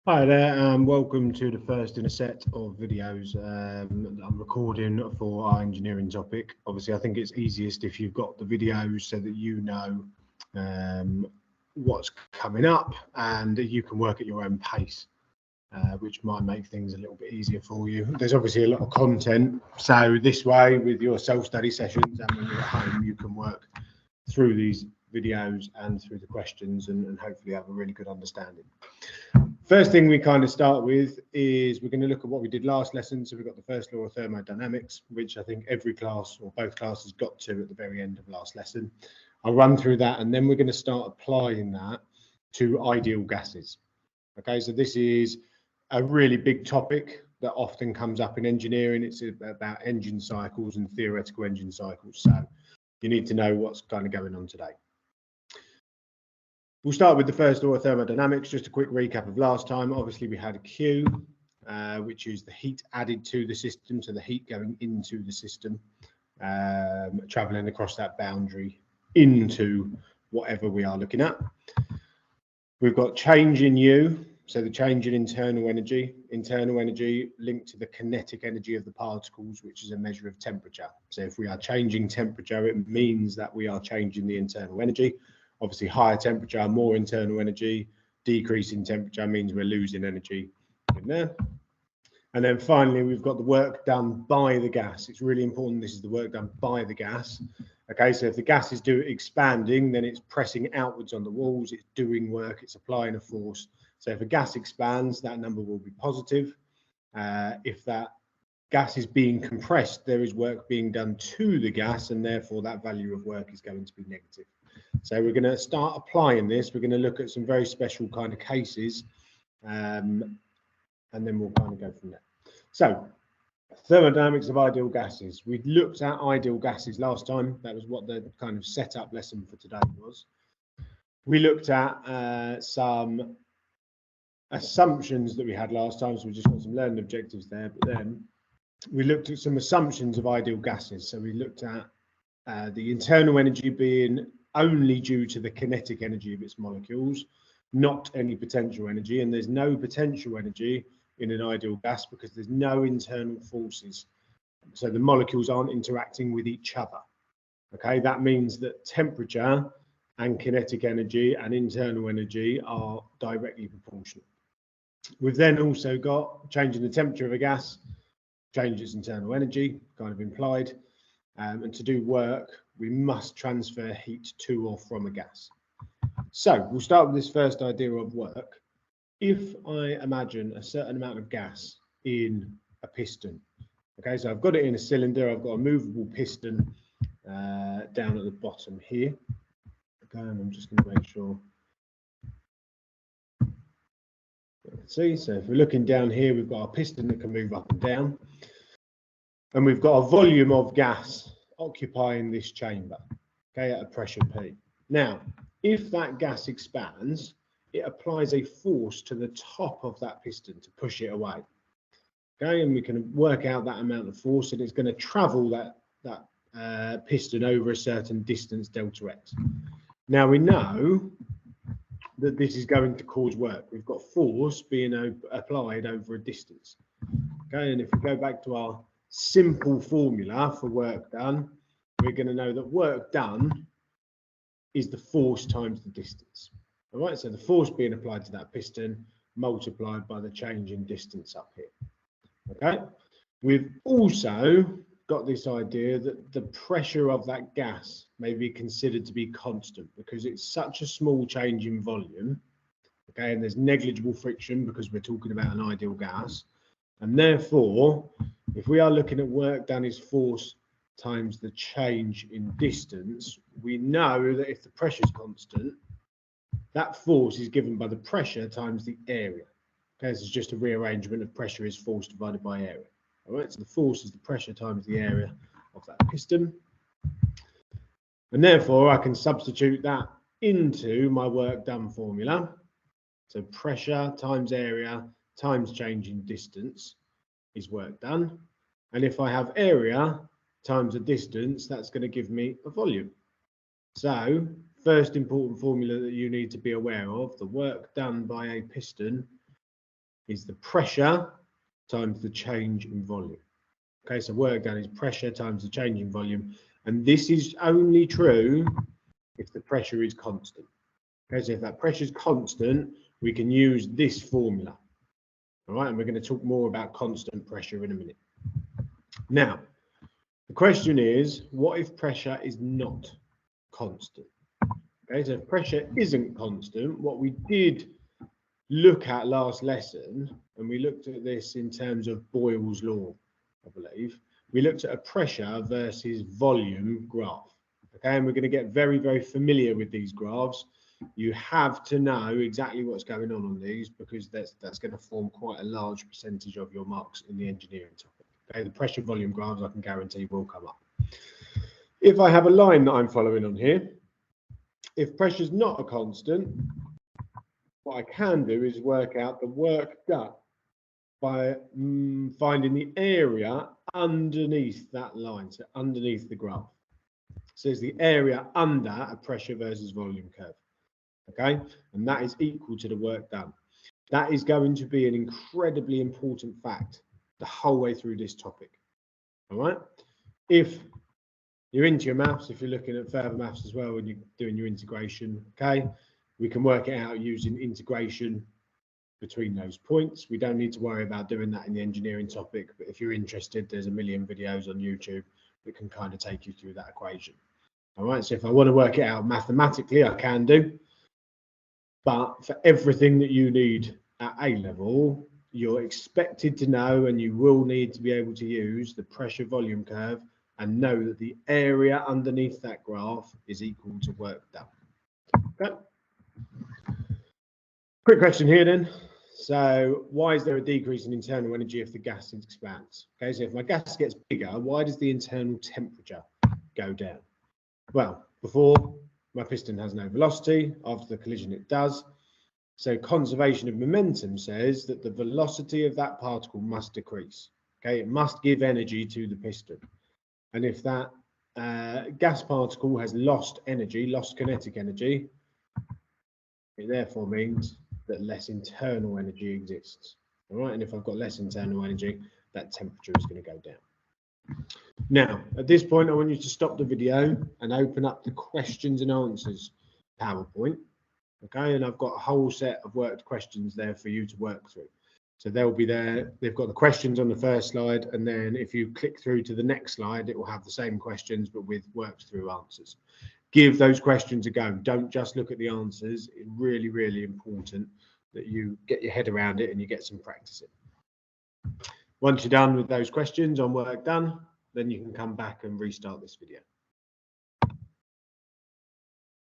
Hi there, and welcome to the first in a set of videos that I'm recording for our engineering topic. Obviously, I think it's easiest if you've got the videos so that you know what's coming up and you can work at your own pace, which might make things a little bit easier for you. There's obviously a lot of content, so this way with your self-study sessions and when you're at home, you can work through these videos and through the questions and hopefully have a really good understanding. First thing we kind of start with is we're going to look at what we did last lesson. So we've got the first law of thermodynamics, which I think every class or both classes got to at the very end of last lesson. I'll run through that and then we're going to start applying that to ideal gases. Okay, so this is a really big topic that often comes up in engineering. It's about engine cycles and theoretical engine cycles. So you need to know what's kind of going on today. We'll start with the first law of thermodynamics. Just a quick recap of last time. Obviously, we had a Q, which is the heat added to the system, so the heat going into the system, traveling across that boundary into whatever we are looking at. We've got change in U, so the change in internal energy linked to the kinetic energy of the particles, which is a measure of temperature. So if we are changing temperature, it means that we are changing the internal energy. Obviously, higher temperature, more internal energy. Decrease in temperature means we're losing energy in there. And then finally, we've got the work done by the gas. It's really important this is the work done by the gas. Okay, so if the gas is expanding, then it's pressing outwards on the walls, it's doing work, it's applying a force. So if a gas expands, that number will be positive. If that gas is being compressed, there is work being done to the gas, and therefore that value of work is going to be negative. So we're going to start applying this. We're going to look at some very special kind of cases, and then we'll kind of go from there. So thermodynamics of ideal gases. We looked at ideal gases last time. That was what the kind of setup lesson for today was. We looked at some assumptions that we had last time, so we just got some learning objectives there, but then we looked at some assumptions of ideal gases. So we looked at the internal energy being only due to the kinetic energy of its molecules, not any potential energy. And there's no potential energy in an ideal gas because there's no internal forces. So the molecules aren't interacting with each other. Okay, that means that temperature and kinetic energy and internal energy are directly proportional. We've then also got changing the temperature of a gas, changes internal energy, kind of implied. And to do work, we must transfer heat to or from a gas. So we'll start with this first idea of work. If I imagine a certain amount of gas in a piston, okay, so I've got it in a cylinder, I've got a movable piston down at the bottom here. Okay, and I'm just going to make sure you can see. So if we're looking down here, we've got a piston that can move up and down. And we've got a volume of gas occupying this chamber, okay, at a pressure P. Now, if that gas expands, it applies a force to the top of that piston to push it away. Okay, and we can work out that amount of force, and it's going to travel that piston over a certain distance, delta x. Now we know that this is going to cause work. We've got force being applied over a distance. Okay, and if we go back to our simple formula for work done, we're going to know that work done is the force times the distance. All right, so the force being applied to that piston multiplied by the change in distance up here. Okay, we've also got this idea that the pressure of that gas may be considered to be constant because it's such a small change in volume. Okay, and there's negligible friction because we're talking about an ideal gas. And therefore, if we are looking at work done as force times the change in distance, we know that if the pressure is constant, that force is given by the pressure times the area. Okay, this is just a rearrangement of pressure is force divided by area. All right, so the force is the pressure times the area of that piston. And therefore, I can substitute that into my work done formula. So pressure times area times change in distance is work done. And if I have area times a distance, that's going to give me a volume. So first important formula that you need to be aware of, the work done by a piston is the pressure times the change in volume. Okay, so work done is pressure times the change in volume. And this is only true if the pressure is constant. Okay, so if that pressure is constant, we can use this formula. All right, and we're going to talk more about constant pressure in a minute. Now, the question is, what if pressure is not constant? Okay, so if pressure isn't constant, what we did look at last lesson, and we looked at this in terms of Boyle's law, I believe, we looked at a pressure versus volume graph. Okay, and we're going to get very, very familiar with these graphs. You have to know exactly what's going on these, because that's going to form quite a large percentage of your marks in the engineering topic. Okay, the pressure volume graphs I can guarantee will come up. If I have a line that I'm following on here, if pressure is not a constant, what I can do is work out the work done by finding the area underneath that line, so underneath the graph. So it's the area under a pressure versus volume curve. Okay, and that is equal to the work done. That is going to be an incredibly important fact the whole way through this topic. All right, if you're into your maths, if you're looking at further maths as well when you're doing your integration, okay, we can work it out using integration between those points. We don't need to worry about doing that in the engineering topic, but if you're interested, there's a million videos on YouTube that can kind of take you through that equation. All right, so if I want to work it out mathematically, I can do. But for everything that you need at A level, you're expected to know, and you will need to be able to use the pressure volume curve and know that the area underneath that graph is equal to work done. Okay. Quick question here then. So why is there a decrease in internal energy if the gas expands? Okay, so if my gas gets bigger, why does the internal temperature go down? Well, before, my piston has no velocity. After the collision, it does. So conservation of momentum says that the velocity of that particle must decrease. Okay, it must give energy to the piston. And if that gas particle has lost energy, lost kinetic energy, it therefore means that less internal energy exists. All right, and if I've got less internal energy, that temperature is going to go down. Now, at this point, I want you to stop the video and open up the questions and answers PowerPoint. Okay, and I've got a whole set of worked questions there for you to work through. So they'll be there. They've got the questions on the first slide, and then if you click through to the next slide, it will have the same questions but with worked through answers. Give those questions a go. Don't just look at the answers. It's really, really important that you get your head around it and you get some practice in. Once you're done with those questions on work done, then you can come back and restart this video.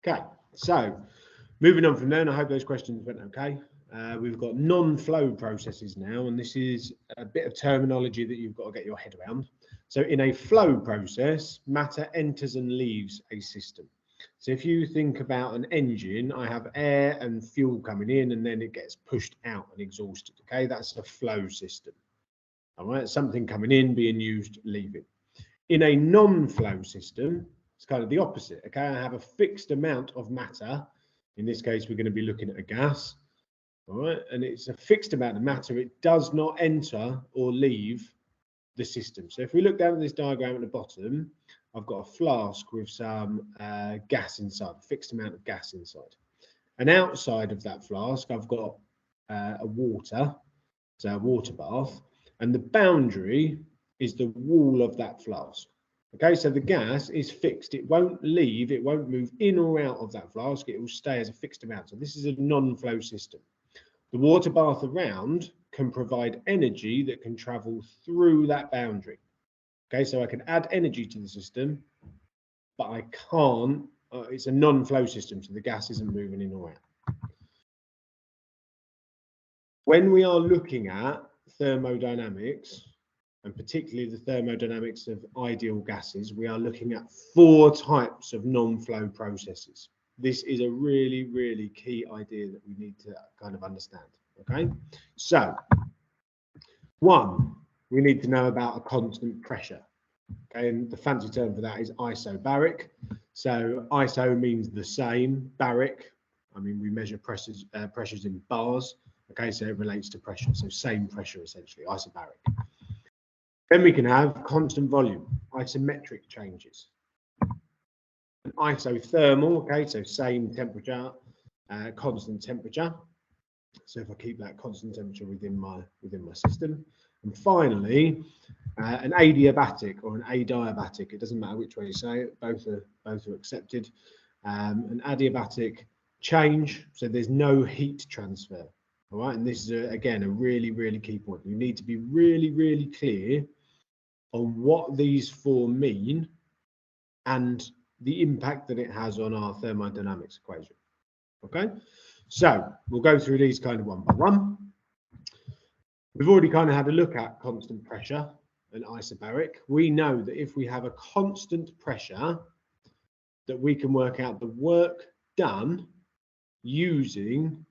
Okay, so moving on from there, and I hope those questions went okay. We've got non-flow processes now, and this is a bit of terminology that you've got to get your head around. So in a flow process, matter enters and leaves a system. So if you think about an engine, I have air and fuel coming in, and then it gets pushed out and exhausted. Okay, that's a flow system. All right, something coming in, being used, leaving. In a non-flow system, it's kind of the opposite. Okay, I have a fixed amount of matter. In this case, we're going to be looking at a gas. All right, and it's a fixed amount of matter. It does not enter or leave the system. So if we look down at this diagram at the bottom, I've got a flask with some gas inside, a fixed amount of gas inside. And outside of that flask, I've got a water, so a water bath, and the boundary is the wall of that flask. Okay, so the gas is fixed. It won't leave, it won't move in or out of that flask. It will stay as a fixed amount. So this is a non-flow system. The water bath around can provide energy that can travel through that boundary. Okay, so I can add energy to the system, but I can't, it's a non-flow system, so the gas isn't moving in or out. When we are looking at thermodynamics, and particularly the thermodynamics of ideal gases, we are looking at 4 types of non-flow processes. This is a really, really key idea that we need to kind of understand. Okay, so 1, we need to know about a constant pressure. Okay, and the fancy term for that is isobaric. So iso means the same, baric, I mean, we measure pressures in bars. Okay, so it relates to pressure, so same pressure essentially, isobaric. Then we can have constant volume, isometric changes. An isothermal, okay, so same temperature, constant temperature. So if I keep that constant temperature within my system. And finally, an adiabatic or an adiabatic, it doesn't matter which way you say it, both are accepted. An adiabatic change, so there's no heat transfer. All right, and this is again a really key point. You need to be really clear on what these four mean and the impact that it has on our thermodynamics equation. Okay, so we'll go through these kind of one by one. We've already kind of had a look at constant pressure and isobaric. We know that if we have a constant pressure, that we can work out the work done using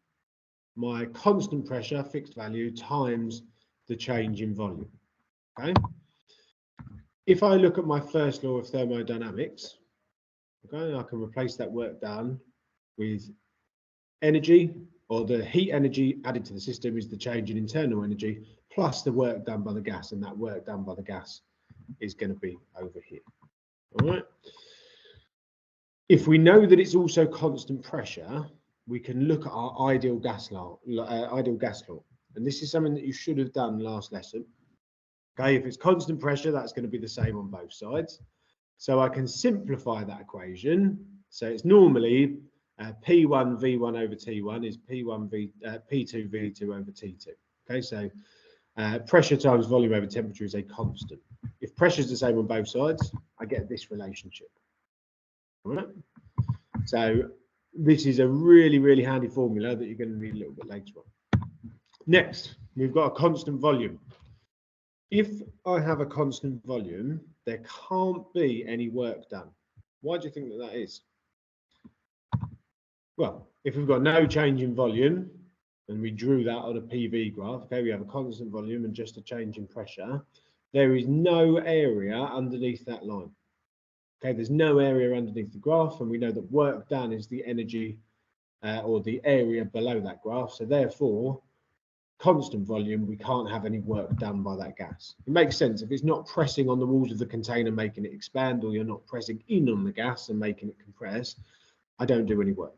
my constant pressure, fixed value, times the change in volume. Okay. If I look at my first law of thermodynamics, okay, I can replace that work done with energy, or the heat energy added to the system is the change in internal energy plus the work done by the gas, and that work done by the gas is going to be over here. All right. If we know that it's also constant pressure, we can look at our ideal gas law, and this is something that you should have done last lesson. Okay, if it's constant pressure, that's going to be the same on both sides. So I can simplify that equation. So it's normally P1 V1 over T1 is P2 V2 over T2. Okay, so pressure times volume over temperature is a constant. If pressure is the same on both sides, I get this relationship. All right. So this is a really handy formula that you're going to need a little bit later on. Next, we've got a constant volume. If I have a constant volume, there can't be any work done. Why do you think that that is? Well, if we've got no change in volume, and we drew that on a PV graph, okay, we have a constant volume and just a change in pressure, there is no area underneath that line. Okay, there's no area underneath the graph, and we know that work done is the energy or the area below that graph. So therefore, constant volume, we can't have any work done by that gas. It makes sense. If it's not pressing on the walls of the container, making it expand, or you're not pressing in on the gas and making it compress, I don't do any work.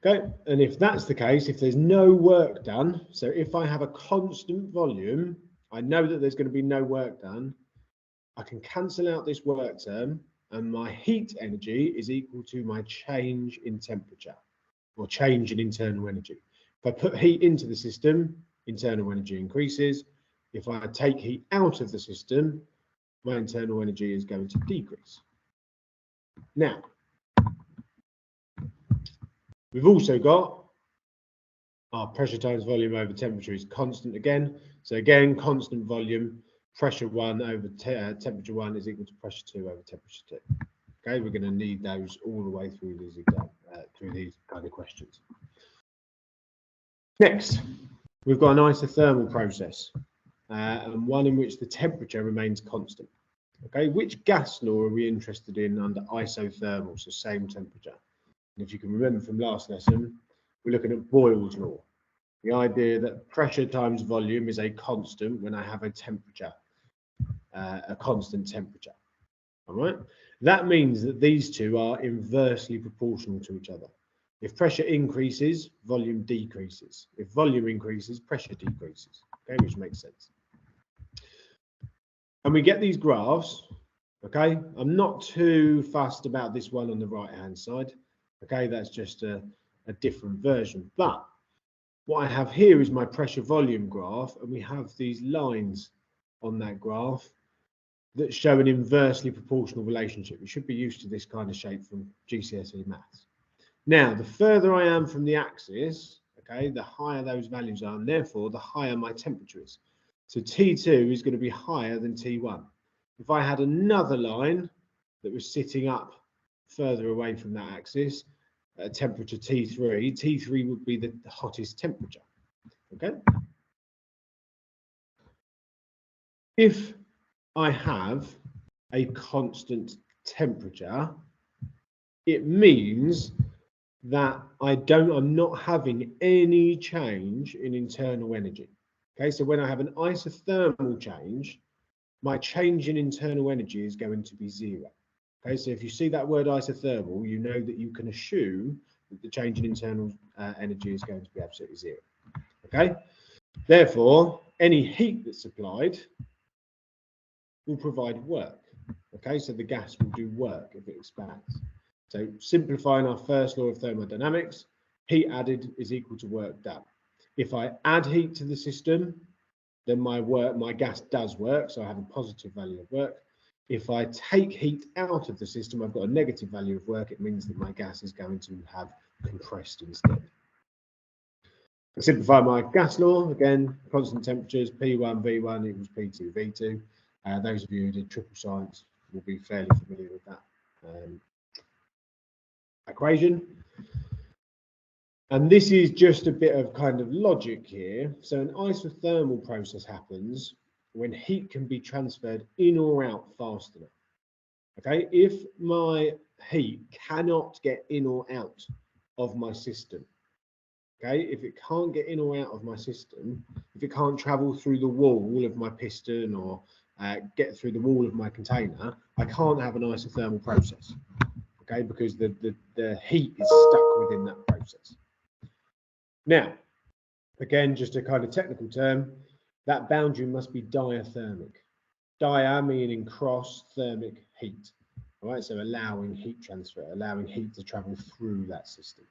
Okay, and if that's the case, if there's no work done, so if I have a constant volume, I know that there's going to be no work done. I can cancel out this work term, and my heat energy is equal to my change in temperature, or change in internal energy. If I put heat into the system, internal energy increases. If I take heat out of the system, my internal energy is going to decrease. Now, we've also got our pressure times volume over temperature is constant again. So again, constant volume, pressure 1 over temperature 1 is equal to pressure 2 over temperature 2. Okay, we're going to need those all the way through these kind of questions. Next, we've got an isothermal process, and one in which the temperature remains constant. Okay, which gas law are we interested in under isothermal, so same temperature? And if you can remember from last lesson, we're looking at Boyle's law, the idea that pressure times volume is a constant when I have a temperature, a constant temperature. All right, that means that these two are inversely proportional to each other. If pressure increases, volume decreases. If volume increases, pressure decreases. Okay, which makes sense. And we get these graphs. Okay, I'm not too fussed about this one on the right hand side. Okay, that's just a different version. But what I have here is my pressure volume graph, and we have these lines on that graph that show an inversely proportional relationship. You should be used to this kind of shape from GCSE maths. Now, the further I am from the axis, okay, the higher those values are, and therefore the higher my temperature is. So T2 is going to be higher than T1. If I had another line that was sitting up further away from that axis, temperature T3 would be the hottest temperature. Okay. If I have a constant temperature, it means that I'm not having any change in internal energy. Okay, so when I have an isothermal change, my change in internal energy is going to be 0. Okay, so if you see that word isothermal, you know that you can assume that the change in internal energy is going to be absolutely 0. Okay, therefore, any heat that's supplied will provide work. Okay, so the gas will do work if it expands. So simplifying our first law of thermodynamics, heat added is equal to work done. If I add heat to the system, then my gas does work, so I have a positive value of work. If I take heat out of the system, I've got a negative value of work. It means that my gas is going to have compressed instead. I simplify my gas law, again, constant temperatures, P1, V1 equals P2, V2. Those of you who did triple science will be fairly familiar with that equation. And this is just a bit of kind of logic here. So an isothermal process happens when heat can be transferred in or out fast enough. Okay, if my heat cannot get in or out of my system, okay, if it can't get in or out of my system, if it can't travel through the wall of my piston or get through the wall of my container, I can't have an isothermal process, okay, because the heat is stuck within that process. Now, again, just a kind of technical term, that boundary must be diathermic. Dia meaning cross, thermic, heat. All right, so allowing heat transfer, allowing heat to travel through that system.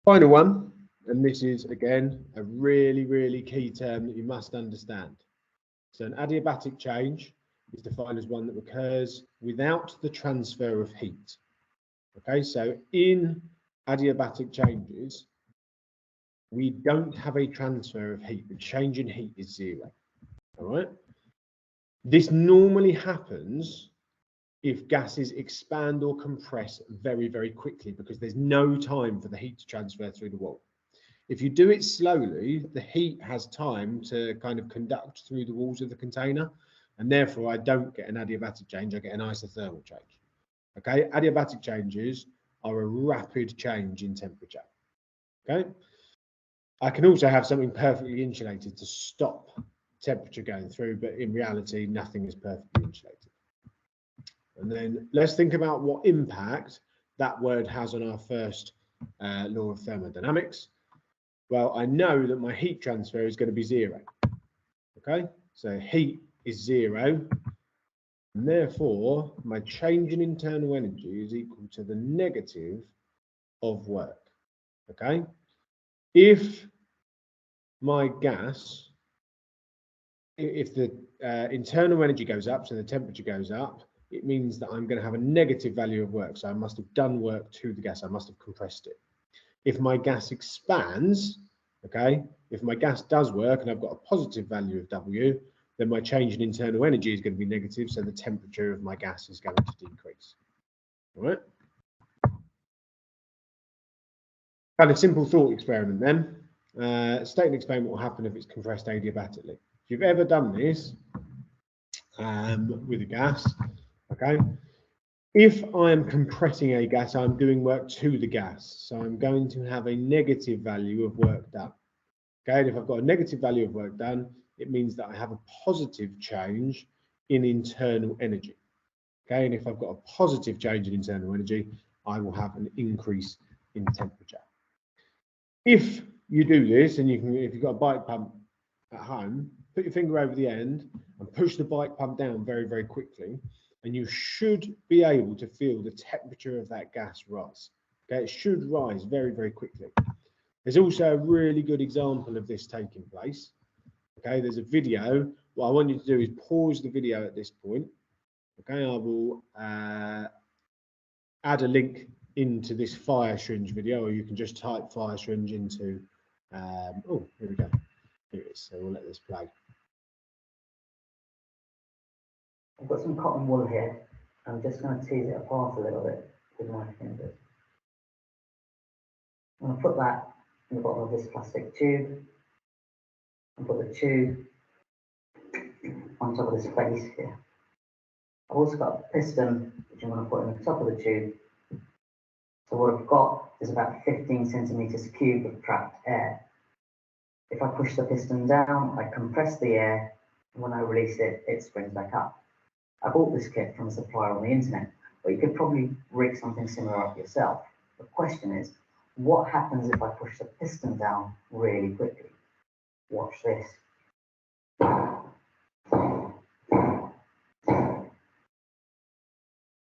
Final one, and this is, again, a really, really key term that you must understand. So an adiabatic change is defined as one that occurs without the transfer of heat. Okay, so in adiabatic changes, we don't have a transfer of heat. The change in heat is 0. All right. This normally happens if gases expand or compress very, very quickly because there's no time for the heat to transfer through the wall. If you do it slowly, the heat has time to kind of conduct through the walls of the container, and therefore I don't get an adiabatic change, I get an isothermal change. Okay, adiabatic changes are a rapid change in temperature. Okay. I can also have something perfectly insulated to stop temperature going through, but in reality, nothing is perfectly insulated. And then let's think about what impact that word has on our first law of thermodynamics. Well, I know that my heat transfer is going to be 0. Okay, so heat is 0, and therefore my change in internal energy is equal to the negative of work. Okay, if my gas, if the internal energy goes up, so the temperature goes up, it means that I'm going to have a negative value of work. So I must have done work to the gas. I must have compressed it. If my gas expands, okay, if my gas does work and I've got a positive value of W, then my change in internal energy is going to be negative. So the temperature of my gas is going to decrease. All right. Kind of simple thought experiment then. State and explain what will happen if it's compressed adiabatically. If you've ever done this with a gas, okay, if I am compressing a gas, I'm doing work to the gas. So I'm going to have a negative value of work done. Okay, and if I've got a negative value of work done, it means that I have a positive change in internal energy. Okay, and if I've got a positive change in internal energy, I will have an increase in temperature. If you do this, and if you've got a bike pump at home, put your finger over the end and push the bike pump down very, very quickly, and you should be able to feel the temperature of that gas rise. Okay, it should rise very, very quickly. There's also a really good example of this taking place. Okay, there's a video. What I want you to do is pause the video at this point. Okay, I will add a link into this fire syringe video, or you can just type fire syringe into, oh, here we go. Here it is. So we'll let this play. I've got some cotton wool here. I'm just going to tease it apart a little bit with my fingers. I'm going to put that in the bottom of this plastic tube and put the tube on top of this face here. I've also got a piston which I'm going to put in the top of the tube So what I've got is about 15 centimeters cubed of trapped air. If I push the piston down, I compress the air, and when I release it, it springs back up. I bought this kit from a supplier on the internet, but you could probably rig something similar up yourself. The question is, what happens if I push the piston down really quickly? Watch this.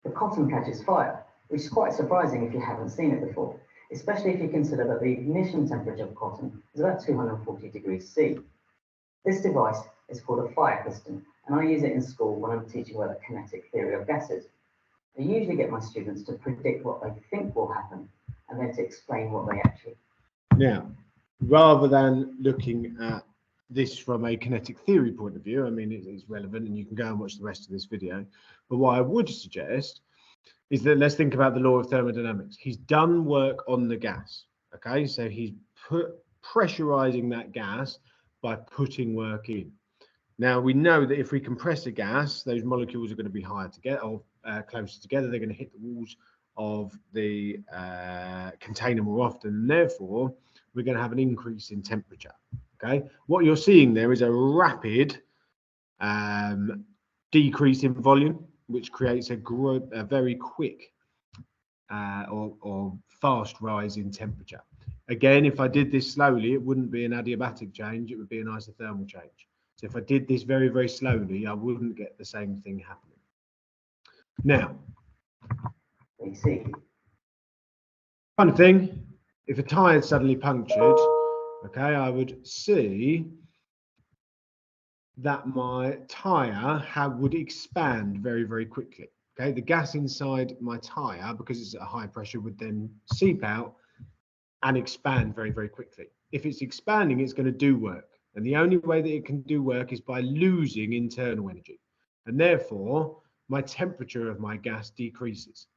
The cotton catches fire, which is quite surprising if you haven't seen it before, especially if you consider that the ignition temperature of cotton is about 240 degrees C. This device is called a fire piston, and I use it in school when I'm teaching about the kinetic theory of gases. I usually get my students to predict what they think will happen, and then to explain what they actually. Now, rather than looking at this from a kinetic theory point of view, I mean, it's relevant and you can go and watch the rest of this video. But what I would suggest is that let's think about the law of thermodynamics. He's done work on the gas. Okay, so he's pressurizing that gas by putting work in. Now we know that if we compress a gas, those molecules are going to be higher together or closer together. They're going to hit the walls of the container more often, and therefore we're going to have an increase in temperature. Okay, what you're seeing there is a rapid decrease in volume, which creates a very quick or fast rise in temperature. Again, if I did this slowly, it wouldn't be an adiabatic change, it would be an isothermal change. So if I did this very, very slowly, I wouldn't get the same thing happening. Now, You see, fun thing, if a tyre had suddenly punctured, okay, I would see that my tyre would expand very, very quickly. Okay, the gas inside my tyre, because it's at a high pressure, would then seep out and expand very, very quickly. If it's expanding, it's going to do work. And the only way that it can do work is by losing internal energy. And therefore, my temperature of my gas decreases.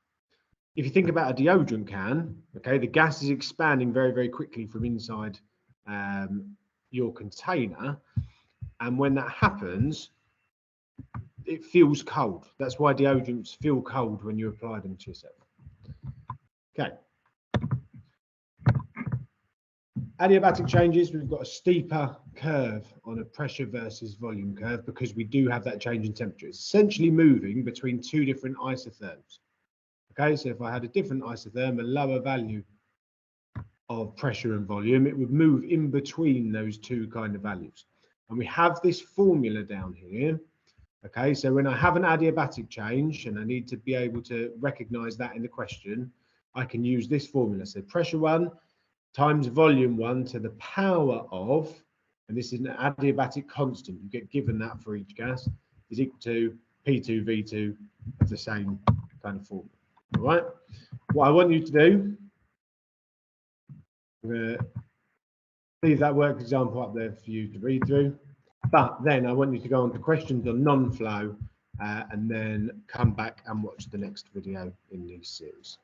If you think about a deodorant can, okay, the gas is expanding very, very quickly from inside your container. And when that happens, it feels cold. That's why deodorants feel cold when you apply them to yourself. Okay. Adiabatic changes, we've got a steeper curve on a pressure versus volume curve because we do have that change in temperature. It's essentially moving between two different isotherms. Okay, so if I had a different isotherm, a lower value of pressure and volume, it would move in between those two kind of values. And we have this formula down here. Okay, so when I have an adiabatic change and I need to be able to recognize that in the question, I can use this formula. So pressure 1 times volume 1 to the power of, and this is an adiabatic constant, you get given that for each gas, is equal to P2 V2 of the same kind of formula. All right, what I want you to do, I'm going to leave that work example up there for you to read through, but then I want you to go on to questions on non-flow and then come back and watch the next video in this series.